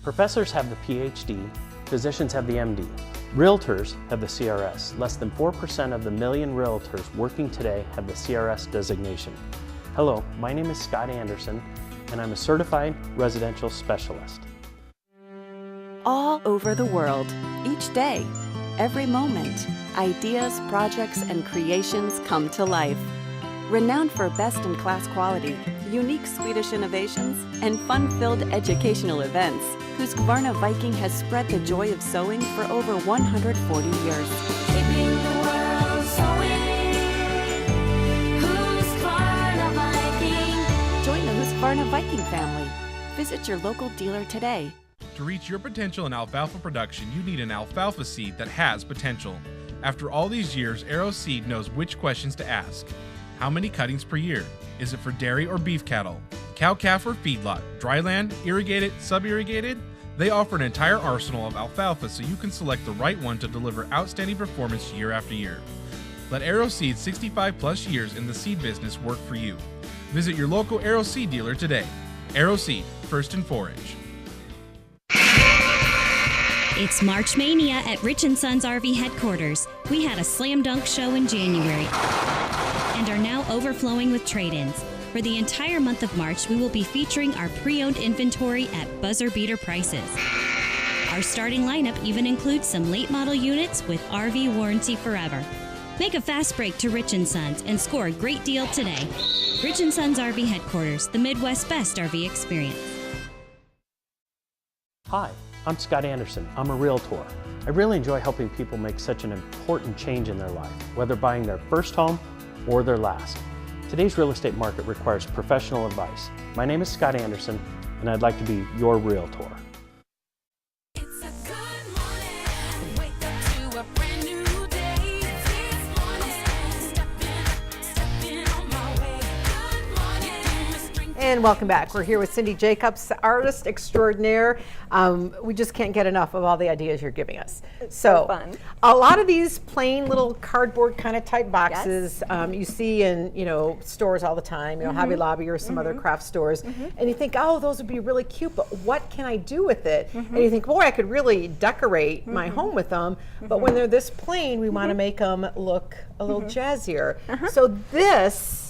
Professors have the PhD, physicians have the MD. Realtors have the CRS. Less than 4% of the million realtors working today have the CRS designation. Hello, my name is Scott Anderson, and I'm a certified residential specialist. All over the world, each day, every moment, ideas, projects, and creations come to life. Renowned for best-in-class quality, unique Swedish innovations, and fun-filled educational events, Husqvarna Viking has spread the joy of sewing for over 140 years. Keeping the world sewing. Husqvarna Viking. Join the Husqvarna Viking family. Visit your local dealer today. To reach your potential in alfalfa production, you need an alfalfa seed that has potential. After all these years, Arrow Seed knows which questions to ask. How many cuttings per year? Is it for dairy or beef cattle? Cow, calf, or feedlot? Dryland, irrigated, sub-irrigated? They offer an entire arsenal of alfalfa so you can select the right one to deliver outstanding performance year after year. Let Arrow Seed's 65 plus years in the seed business work for you. Visit your local Arrow Seed dealer today. Arrow Seed, first in forage. It's March Mania at Rich & Sons RV headquarters. We had a slam dunk show in January and are now overflowing with trade-ins. For the entire month of March, we will be featuring our pre-owned inventory at buzzer beater prices. Our starting lineup even includes some late model units with RV warranty forever. Make a fast break to Rich & Sons and score a great deal today. Rich & Sons RV headquarters, the Midwest's best RV experience. Hi, I'm Scott Anderson. I'm a realtor. I really enjoy helping people make such an important change in their life, whether buying their first home or their last. Today's real estate market requires professional advice. My name is Scott Anderson, and I'd like to be your realtor. And welcome back. We're here with Cindy Jacobs, artist extraordinaire. We just can't get enough of all the ideas you're giving us. So fun. A lot of these plain little cardboard kind of type boxes you see in stores all the time, Hobby Lobby or some other craft stores, and you think, oh, those would be really cute, but what can I do with it? And you think, boy, I could really decorate my home with them. But when they're this plain, we want to make them look a little jazzier. So this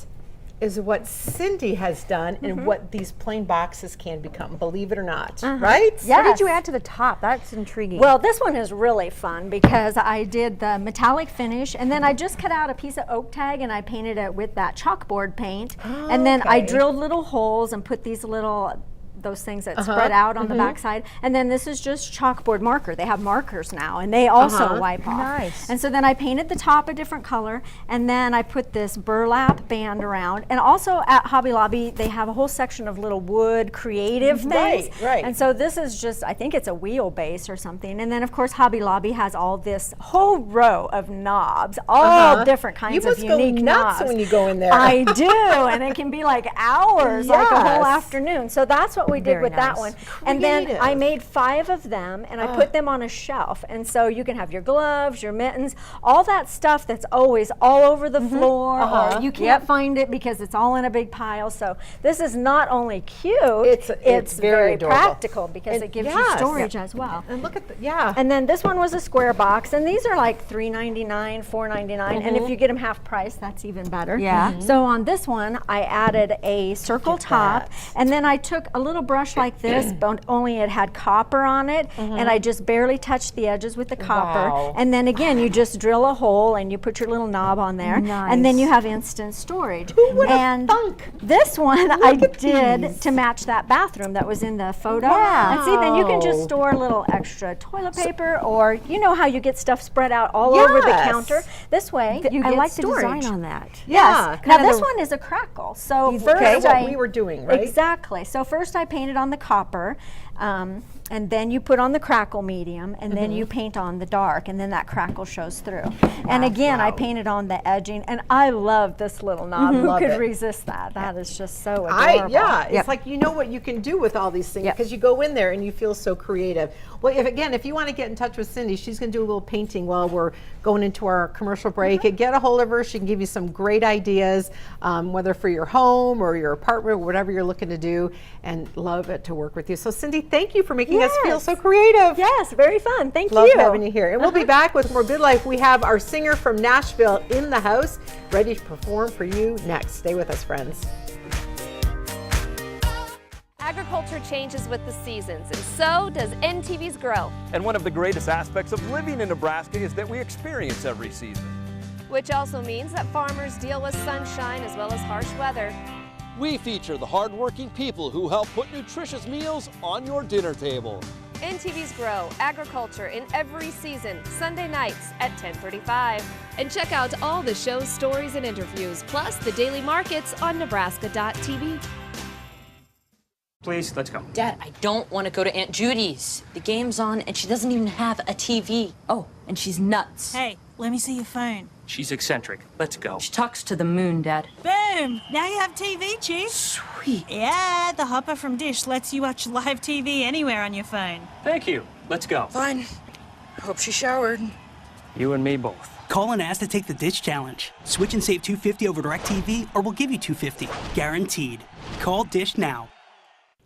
is what Cindy has done and what these plain boxes can become, believe it or not, right? Yes. What did you add to the top? That's intriguing. Well, this one is really fun because I did the metallic finish, and then I just cut out a piece of oak tag and I painted it with that chalkboard paint. And then I drilled little holes and put these little those things that spread out on the backside. And then this is just chalkboard marker. They have markers now, and they also wipe off. Nice. And so then I painted the top a different color, and then I put this burlap band around. And also at Hobby Lobby, they have a whole section of little wood creative things. Right. And so this is just, I think it's a wheelbase or something. And then of course Hobby Lobby has all this whole row of knobs, all different kinds of unique You must go nuts knobs. when you go in there. I do, and it can be like hours, like a whole afternoon. So that's what we did Very with that nice. one. And then Creative. I made 5 of them, and I put them on a shelf. And so you can have your gloves, your mittens, all that stuff that's always all over the floor, or you can't find it because it's all in a big pile. So this is not only cute, it's very adorable. practical because And it gives you storage as well. And look at And then this one was a square box, and these are like $3.99, $4.99, and if you get them half price, that's even better. Yeah. So on this one, I added a circle top, and then I took a little little brush like this, but only it had copper on it, and I just barely touched the edges with the copper. Wow. And then again, you just drill a hole and you put your little knob on there, and then you have instant storage. And this one I did to match that bathroom that was in the photo. And see, then you can just store a little extra toilet paper, or you know how you get stuff spread out all over the counter. This way, you I get like storage. the design on that. Yes. Now this one is a crackle. So first what we were doing, right? Exactly. So first I painted on the copper, and then you put on the crackle medium, and then you paint on the dark, and then that crackle shows through. And again, I painted on the edging, and I love this little knob. Who could resist that? That is just so adorable. It's like you know what you can do with all these things because you go in there and you feel so creative. Well, if you want to get in touch with Cindy, she's going to do a little painting while we're going into our commercial break. Get a hold of her. She can give you some great ideas, whether for your home or your apartment, whatever you're looking to do, and love it to work with you. So Cindy, thank you for making us feel so creative. Yes, very fun. Thank Love you. having you here. And we'll be back with more Good Life. We have our singer from Nashville in the house, ready to perform for you next. Stay with us, friends. Agriculture changes with the seasons, and so does NTV's Grow, And one of the greatest aspects of living in Nebraska is that we experience every season. which also means that farmers deal with sunshine as well as harsh weather. We feature the hardworking people who help put nutritious meals on your dinner table. NTV's Grow, Agriculture in every season, Sunday nights at 10:35. And check out all the show's stories and interviews, plus the daily markets on Nebraska.tv. Please, let's go. Dad, I don't want to go to Aunt Judy's. The game's on and she doesn't even have a TV. Oh, and she's nuts. Hey, let me see your phone. She's eccentric. Let's go. She talks to the moon, Dad. Boom! Now you have TV, Chief. Sweet. Yeah, the hopper from Dish lets you watch live TV anywhere on your phone. Thank you. Let's go. Fine. Hope she showered. You and me both. Call and ask to take the Dish Challenge. Switch and save $250 over DirecTV, or we'll give you $250. Guaranteed. Call Dish now.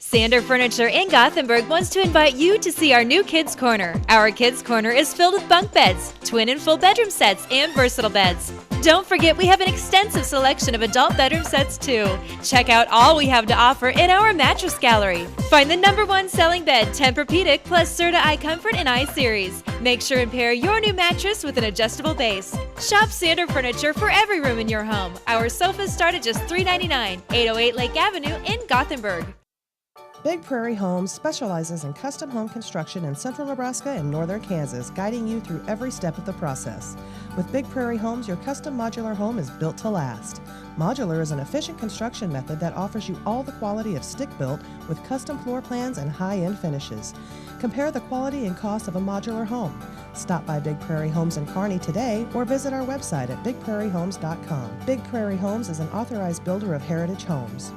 Sander Furniture in Gothenburg wants to invite you to see our new Kids Corner. Our Kids Corner is filled with bunk beds, twin and full bedroom sets, and versatile beds. Don't forget we have an extensive selection of adult bedroom sets too. Check out all we have to offer in our mattress gallery. Find the #1 selling bed, Tempur-Pedic plus Serta iComfort and iSeries. Make sure and pair your new mattress with an adjustable base. Shop Sander Furniture for every room in your home. Our sofas start at just $399, 808 Lake Avenue in Gothenburg. Big Prairie Homes specializes in custom home construction in central Nebraska and northern Kansas, guiding you through every step of the process. With Big Prairie Homes, your custom modular home is built to last. Modular is an efficient construction method that offers you all the quality of stick-built with custom floor plans and high-end finishes. Compare the quality and cost of a modular home. Stop by Big Prairie Homes in Kearney today or visit our website at bigprairiehomes.com. Big Prairie Homes is an authorized builder of heritage homes.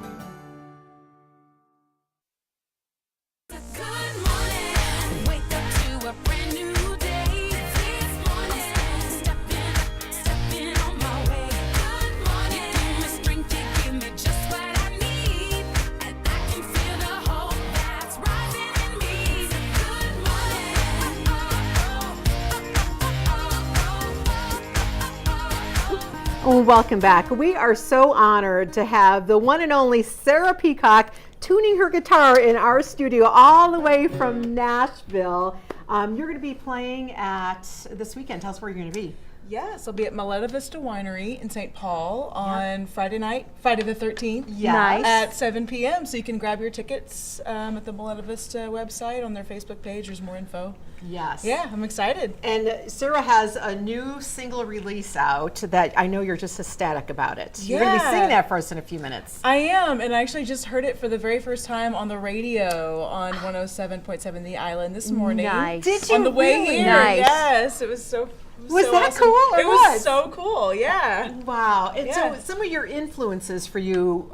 Welcome back. We are so honored to have the one and only Sarah Peacock tuning her guitar in our studio all the way from Nashville. You're going to be playing at this weekend. Tell us where you're going to be. Yes, I'll be at Maleta Vista Winery in St. Paul on Friday night, Friday the 13th. Yes. At 7 p.m. So you can grab your tickets at the Maleta Vista website on their Facebook page. There's more info. Yes. Yeah, I'm excited. And Sarah has a new single release out that I know you're just ecstatic about it. Yeah. You're going to be singing that for us in a few minutes. I am, and I actually just heard it for the very first time on the radio on 107.7 The Island this morning. Nice. Did you on the way really? here? Nice. Yes, it was so. Was so that awesome. cool or It was what? so cool. Yeah. Wow. And Yeah. so some of your influences for you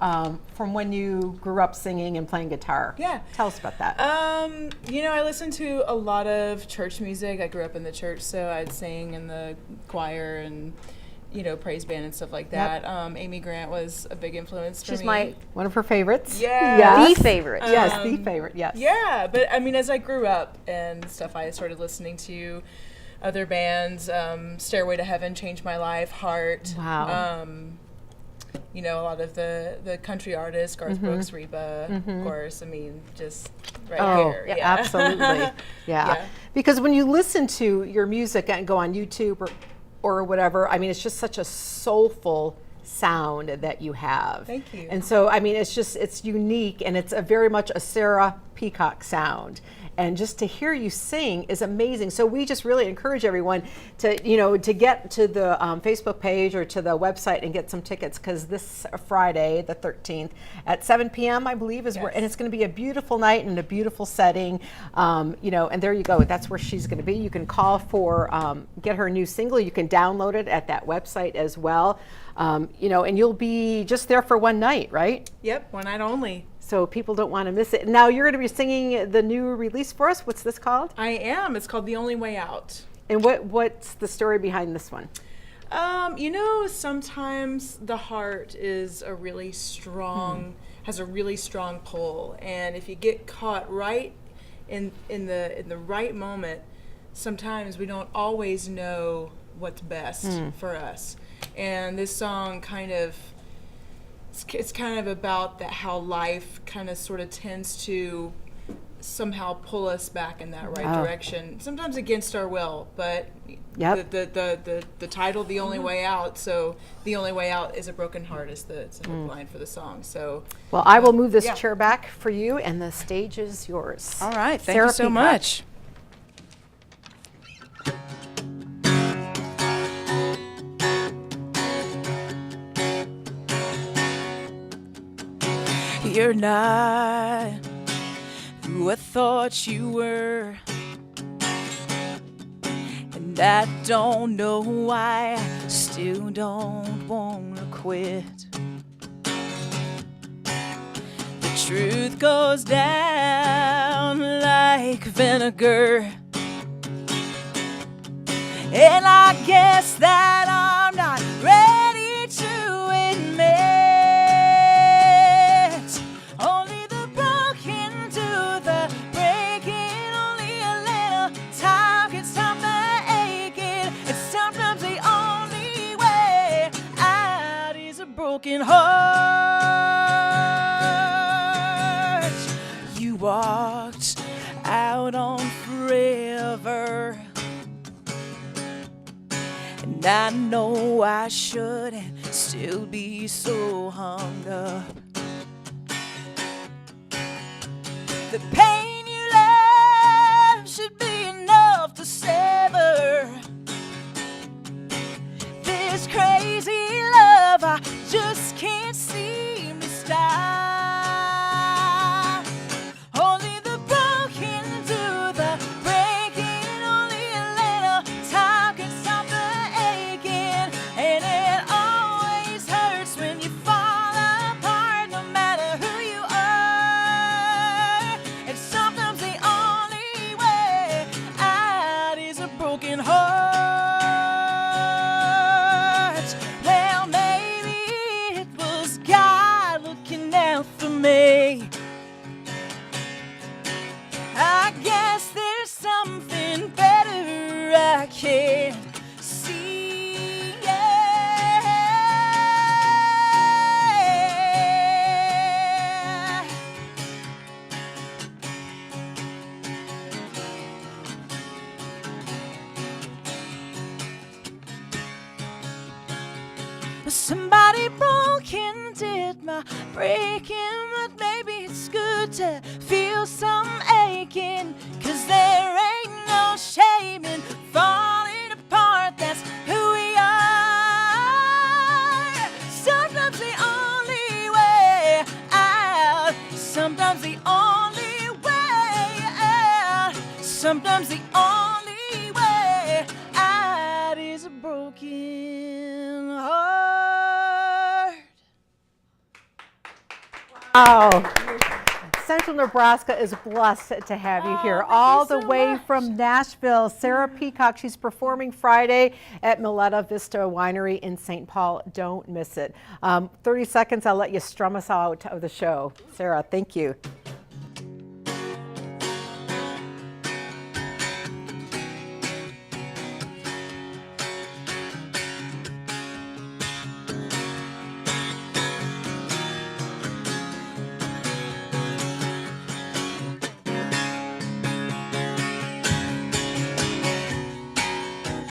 from when you grew up singing and playing guitar. Yeah. Tell us about that. You know, I listened to a lot of church music. I grew up in the church, so I'd sing in the choir and, you know, praise band and stuff like that. Amy Grant was a big influence for me. One of her favorites. Yeah. Yes. The favorite. Yes, the favorite, yes. Yeah, but I mean, as I grew up and stuff, I started listening to other bands. Stairway to Heaven changed my life. Heart. Wow. you know, a lot of the country artists, Garth Brooks, Reba, Mhm. of course. I mean, just right Oh, here. yeah, absolutely. Yeah. Because when you listen to your music and go on YouTube or whatever, I mean, it's just such a soulful sound that you have. Thank you. And so, I mean, it's unique, and it's a very much a Sarah Peacock sound. And just to hear you sing is amazing. So we just really encourage everyone to, you know, to get to the Facebook page or to the website and get some tickets, because this Friday, the 13th, at 7 p.m., I believe, is where, and it's going to be a beautiful night and a beautiful setting. You know, and there you go. That's where she's going to be. You can call for, get her new single. You can download it at that website as well. You know, and you'll be just there for one night, right? Yep, one night only. So people don't want to miss it. Now you're going to be singing the new release for us. What's this called? I am. It's called The Only Way Out. And what's the story behind this one? You know, sometimes the heart is a really strong, has a really strong pull, and if you get caught right in the right moment, sometimes we don't always know what's best for us. And this song kind of, it's kind of about that, how life kind of sort of tends to somehow pull us back in that right direction, sometimes against our will, but the title, The Only Way Out, so the only way out is a broken heart is the hook line for the song. So well, I will move this chair back for you, and the stage is yours. All right, thank Sarah you so Peacock. much. You're not who I thought you were, and I don't know why I still don't wanna quit. The truth goes down like vinegar, and I guess that I'm not ready to admit. Broken heart, you walked out on forever, and I know I shouldn't still be so hung up. The pain you left should be enough to sever this crazy love I just can't seem to stop. Only the broken do the breaking. Only a little time can stop the aching, and it always hurts when you fall apart, no matter who you are. And sometimes the only way out is a broken heart. Me, I guess there's something better I can't see. Yeah. But somebody broken did my breaking, but maybe it's good to feel some aching, 'cause there ain't no shame in falling apart, that's who we are. Sometimes the only way out, sometimes the only way out, sometimes the only way out is a broken heart. Oh, Central Nebraska is blessed to have you here, all the way from Nashville. Sarah Peacock, she's performing Friday at Milletta Vista Winery in St. Paul. Don't miss it. 30 seconds, I'll let you strum us out of the show. Sarah, thank you.